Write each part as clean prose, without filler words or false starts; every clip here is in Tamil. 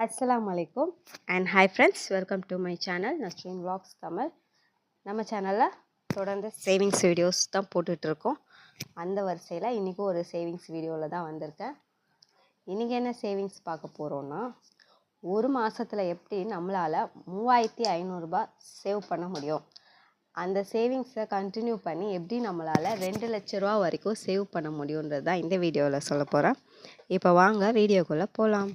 Assalamualaikum and hi friends, welcome to my channel Nasreen Vlogs Tamil. நம்ம சேனலில் தொடர்ந்து சேவிங்ஸ் வீடியோஸ் தான் போட்டுட்ருக்கோம். அந்த வரிசையில் இன்றைக்கும் ஒரு சேவிங்ஸ் வீடியோவில் தான் வந்திருக்கேன். இன்றைக்கி என்ன சேவிங்ஸ் பார்க்க போகிறோன்னா, ஒரு மாதத்தில் எப்படி நம்மளால் 3500 சேவ் பண்ண முடியும், அந்த சேவிங்ஸை கண்டினியூ பண்ணி எப்படி நம்மளால் 2 லட்ச ரூபா வரைக்கும் சேவ் பண்ண முடியுன்றது தான் இந்த வீடியோவில் சொல்ல போகிறேன். இப்போ வாங்க வீடியோக்குள்ளே போகலாம்.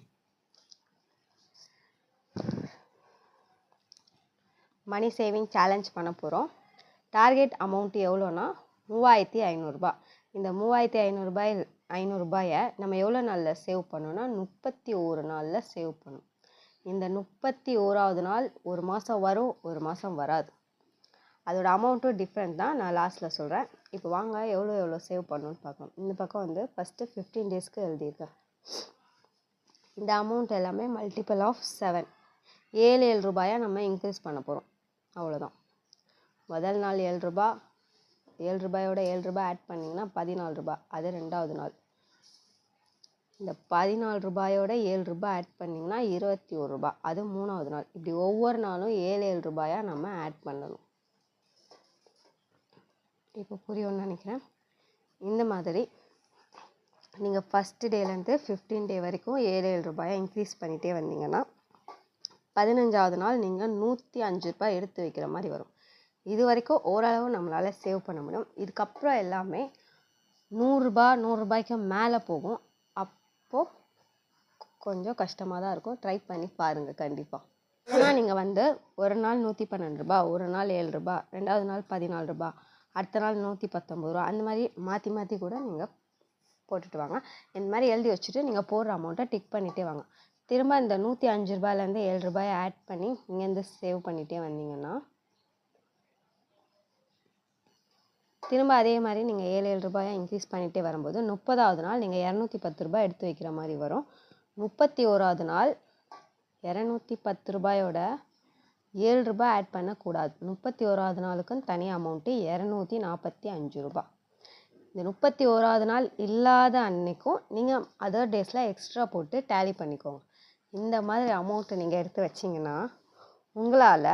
மணி சேவிங் சேலஞ்ச் பண்ண போகிறோம். டார்கெட் அமௌண்ட் எவ்வளோனா 3500 இந்த 3500 நம்ம எவ்வளோ நாளில் சேவ் பண்ணோன்னா 31 நாளில் சேவ் பண்ணணும். இந்த 31வது நாள் ஒரு மாதம் வரும், ஒரு மாதம் வராது. அதோட அமௌண்ட்டும் டிஃப்ரெண்ட் தான், நான் லாஸ்ட்டில் சொல்கிறேன். இப்போ வாங்க எவ்வளோ சேவ் பண்ணணும்னு பார்க்கலாம். இந்த பக்கம் வந்து ஃபஸ்ட்டு 15 டேஸ்க்கு எழுதியிருக்கேன். இந்த அமௌண்ட் எல்லாமே மல்டிபிள் ஆஃப் 7 7 ரூபாயாக நம்ம இன்க்ரீஸ் பண்ண போகிறோம். அவ்வளோதான். முதல் நாள் 7 ரூபாய், 7 ரூபாயோட 7 ரூபாய் ஆட் பண்ணிங்கன்னா 14 ரூபாய், அது 2வது நாள். இந்த 14 ரூபாயோட 7 ரூபாய் ஆட் பண்ணிங்கன்னா 21 ரூபாய், அது 3வது நாள். இப்படி ஒவ்வொரு நாளும் 7 ரூபாயாக நம்ம ஆட் பண்ணணும். இப்போ புரியும்னு நினைக்கிறேன். இந்த மாதிரி நீங்கள் ஃபஸ்ட்டு டேலேருந்து 15 டே வரைக்கும் 7 ரூபாயை இன்க்ரீஸ் பண்ணிகிட்டே வந்தீங்கன்னா 15வது நாள் நீங்கள் 105 ரூபாய் எடுத்து வைக்கிற மாதிரி வரும். இது வரைக்கும் ஓரளவு நம்மளால் சேவ் பண்ண முடியும். இதுக்கப்புறம் எல்லாமே 100 ரூபாய்க்கு மேலே போகும். அப்போது கொஞ்சம் கஷ்டமாக தான் இருக்கும். ட்ரை பண்ணி பாருங்கள் கண்டிப்பாக. ஆனால் நீங்கள் வந்து ஒரு நாள் 112 ரூபாய், ஒரு நாள் 7 ரூபாய், 2வது நாள் 14 ரூபாய், அடுத்த நாள் 119 ரூபா, அந்த மாதிரி மாற்றி மாற்றி கூட நீங்கள் போட்டுட்டு வாங்க. இந்த மாதிரி எழுதி வச்சுட்டு நீங்கள் போடுற அமௌண்ட்டை டிக் பண்ணிகிட்டே வாங்க. திரும்ப இந்த 105 ரூபாயிலேருந்து 7 ரூபாயை ஆட் பண்ணி இங்கேருந்து சேவ் பண்ணிகிட்டே வந்தீங்கன்னா திரும்ப அதே மாதிரி நீங்கள் 7 ரூபாயை இன்க்ரீஸ் பண்ணிகிட்டே வரும்போது 30வது நாள் நீங்கள் 210 ரூபாய் எடுத்து வைக்கிற மாதிரி வரும். 31வது நாள் 210 ரூபாயோட 7 ரூபாய் ஆட் பண்ணக்கூடாது. 31வது நாளுக்குன்னு தனி அமௌண்ட்டு 245 ரூபாய். இந்த 31வது நாள் இல்லாத அன்னைக்கும் நீங்கள் அதர் டேஸில் எக்ஸ்ட்ரா போட்டு டேலி பண்ணிக்கோங்க. இந்த மாதிரி அமௌண்ட்டை நீங்கள் எடுத்து வச்சிங்கன்னா உங்களால்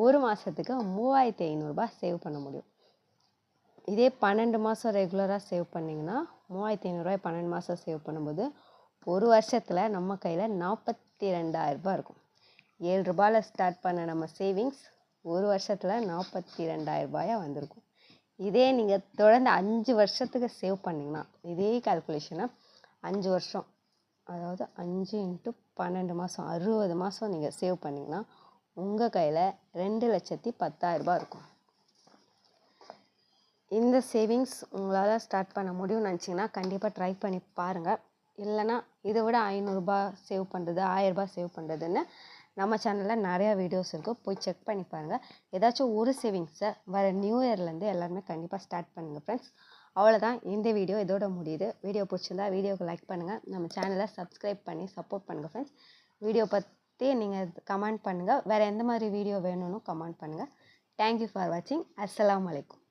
ஒரு மாதத்துக்கு 3500 சேவ் பண்ண முடியும். இதே 12 மாதம் ரெகுலராக சேவ் பண்ணிங்கன்னா 3500 12 மாதம் சேவ் பண்ணும்போது ஒரு வருஷத்தில் நம்ம கையில் 42,000 இருக்கும். 7 ரூபாயில் ஸ்டார்ட் பண்ண நம்ம சேவிங்ஸ் ஒரு வருஷத்தில் 42,000 வந்திருக்கும். இதே நீங்கள் தொடர்ந்து 5 வருஷத்துக்கு சேவ் பண்ணிங்கன்னா இதே கால்குலேஷனை 5 வருஷம், அதாவது 5 × 12 மாதம் 60 மாதம் நீங்கள் சேவ் பண்ணிங்கன்னா உங்கள் கையில் 2,10,000 இருக்கும். இந்த சேவிங்ஸ் உங்களால் ஸ்டார்ட் பண்ண முடியும்னு நினச்சிங்கன்னா கண்டிப்பாக ட்ரை பண்ணி பாருங்கள். இல்லைனா இதை விட 500 சேவ் பண்ணுறது, 1000 சேவ் பண்ணுறதுன்னு நம்ம சேனலில் நிறையா வீடியோஸ் இருக்கும், போய் செக் பண்ணி பாருங்கள். ஏதாச்சும் ஒரு சேவிங்ஸை வர நியூ இயர்லேருந்து எல்லாருமே கண்டிப்பாக ஸ்டார்ட் பண்ணுங்கள் ஃப்ரெண்ட்ஸ். அவ்வளோதான், இந்த வீடியோ இதோட முடியுது. வீடியோ பிடிச்சிருந்தா வீடியோவுக்கு லைக் பண்ணுங்கள், நம்ம சேனலை சப்ஸ்கிரைப் பண்ணி சப்போர்ட் பண்ணுங்கள் ஃப்ரெண்ட்ஸ். வீடியோ பற்றி நீங்கள் கமெண்ட் பண்ணுங்கள், வேறு எந்த மாதிரி வீடியோ வேணும்னு கமெண்ட் பண்ணுங்கள். தேங்க்யூ ஃபார் வாட்சிங். அஸ்ஸலாமு அலைக்கும்.